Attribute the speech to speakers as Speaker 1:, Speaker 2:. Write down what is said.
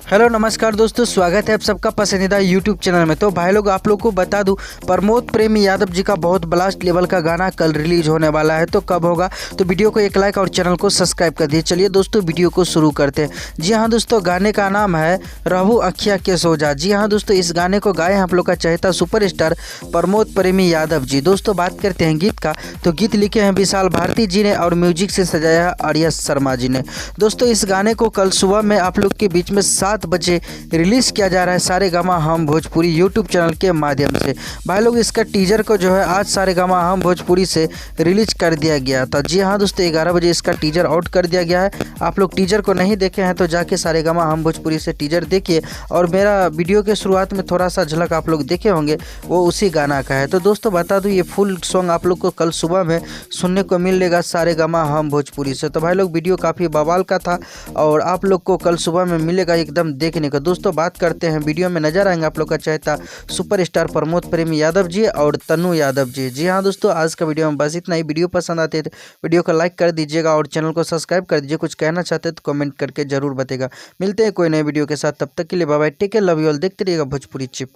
Speaker 1: Hello नमस्कार दोस्तों, स्वागत है आप सबका पसंदीदा यूट्यूब चैनल में। तो भाई लोग, आप लोग को बता दूं, प्रमोद प्रेमी यादव जी का बहुत ब्लास्ट लेवल का गाना कल रिलीज होने वाला है। तो कब होगा, तो वीडियो को एक लाइक और चैनल को सब्सक्राइब कर दिए। चलिए दोस्तों, वीडियो को शुरू करते हैं। जी हाँ दोस्तों, गाने का नाम है रहू अखिया के सोजा। जी हाँ दोस्तों, इस गाने को गाए हैं आप लोग का चहेता सुपरस्टार प्रमोद प्रेमी यादव जी। दोस्तों बात करते हैं गीत का, तो गीत लिखे हैं विशाल भारती जी ने और म्यूजिक से सजाया है आर्या शर्मा जी ने। दोस्तों इस गाने को कल सुबह में आप लोग के बीच में 7 बजे रिलीज किया जा रहा है सारेगामा हम भोजपुरी यूट्यूब चैनल के माध्यम से। भाई लोग, इसका टीजर को जो है आज सारेगामा हम भोजपुरी से रिलीज कर दिया गया था। जी हाँ दोस्तों, 11 बजे इसका टीजर आउट कर दिया गया है। आप लोग टीजर को नहीं देखे हैं तो जाके सारेगामा हम भोजपुरी से टीजर देखिए, और मेरा वीडियो के शुरुआत में थोड़ा सा झलक आप लोग देखे होंगे, वो उसी गाना का है। तो दोस्तों बता दूं, ये फुल सॉन्ग आप लोग को कल सुबह में सुनने को मिलेगा सारेगामा हम भोजपुरी से। तो भाई लोग, वीडियो काफ़ी बवाल का था और आप लोग को कल सुबह में मिलेगा एकदम देखने को। दोस्तों बात करते हैं, वीडियो में नजर आएंगे आप लोग का चहेता सुपरस्टार प्रमोद प्रेमी यादव जी और तनु यादव जी। जी हाँ दोस्तों, आज का वीडियो में बस इतना ही। वीडियो पसंद आते तो वीडियो को लाइक कर दीजिएगा और चैनल को सब्सक्राइब कर दीजिए। कुछ कहना चाहते हैं तो कमेंट करके जरूर बताइएगा। मिलते हैं कोई नए वीडियो के साथ, तब तक के लिए bye bye, take care, love you all. देखते रहिएगा भोजपुरी चिप।